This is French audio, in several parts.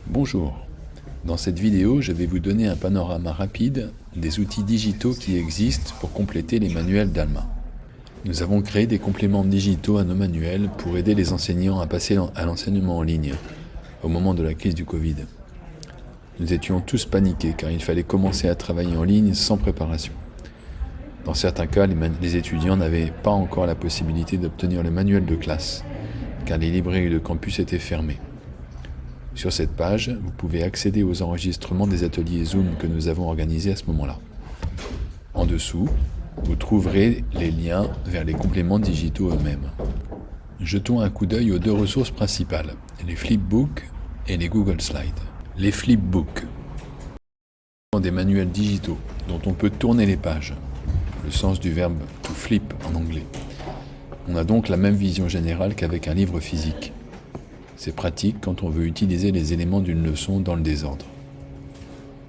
Bonjour, dans cette vidéo je vais vous donner un panorama rapide des outils digitaux qui existent pour compléter les manuels d'Alma. Nous avons créé des compléments digitaux à nos manuels pour aider les enseignants à passer à l'enseignement en ligne au moment de la crise du Covid. Nous étions tous paniqués car il fallait commencer à travailler en ligne sans préparation. Dans certains cas, les étudiants n'avaient pas encore la possibilité d'obtenir le manuel de classe car les librairies de campus étaient fermées. Sur cette page, vous pouvez accéder aux enregistrements des ateliers Zoom que nous avons organisés à ce moment-là. En dessous, vous trouverez les liens vers les compléments digitaux eux-mêmes. Jetons un coup d'œil aux deux ressources principales, les Flipbook et les Google Slides. Les Flipbook sont des manuels digitaux dont on peut tourner les pages, le sens du verbe to flip en anglais. On a donc la même vision générale qu'avec un livre physique. C'est pratique quand on veut utiliser les éléments d'une leçon dans le désordre.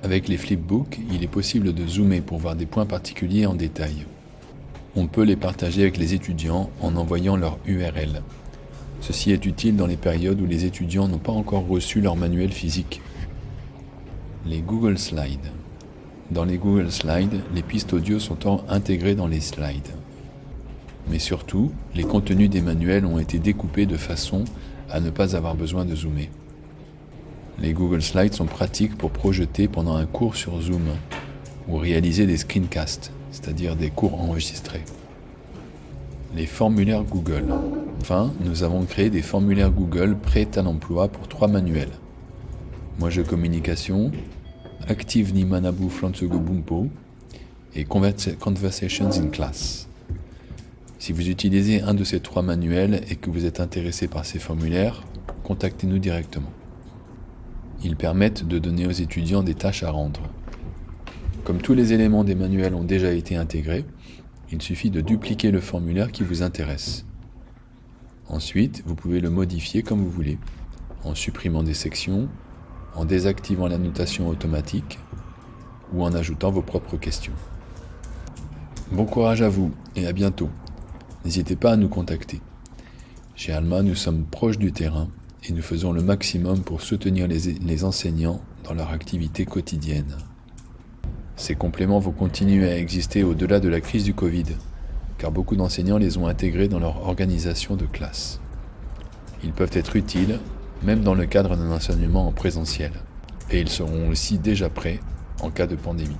Avec les flipbooks, il est possible de zoomer pour voir des points particuliers en détail. On peut les partager avec les étudiants en envoyant leur URL. Ceci est utile dans les périodes où les étudiants n'ont pas encore reçu leur manuel physique. Les Google Slides. Dans les Google Slides, les pistes audio sont intégrées dans les slides. Mais surtout, les contenus des manuels ont été découpés de façon à ne pas avoir besoin de zoomer. Les Google Slides sont pratiques pour projeter pendant un cours sur Zoom ou réaliser des screencasts, c'est-à-dire des cours enregistrés. Les formulaires Google. Enfin, nous avons créé des formulaires Google prêts à l'emploi pour 3 manuels. Moje Communication, Active ni Manabu Fransugo Bumpo et Conversations in Class. Si vous utilisez un de ces 3 manuels et que vous êtes intéressé par ces formulaires, contactez-nous directement. Ils permettent de donner aux étudiants des tâches à rendre. Comme tous les éléments des manuels ont déjà été intégrés, il suffit de dupliquer le formulaire qui vous intéresse. Ensuite, vous pouvez le modifier comme vous voulez, en supprimant des sections, en désactivant la notation automatique ou en ajoutant vos propres questions. Bon courage à vous et à bientôt. N'hésitez pas à nous contacter. Chez Alma, nous sommes proches du terrain et nous faisons le maximum pour soutenir les enseignants dans leur activité quotidienne. Ces compléments vont continuer à exister au-delà de la crise du Covid, car beaucoup d'enseignants les ont intégrés dans leur organisation de classe. Ils peuvent être utiles, même dans le cadre d'un enseignement en présentiel, et ils seront aussi déjà prêts en cas de pandémie.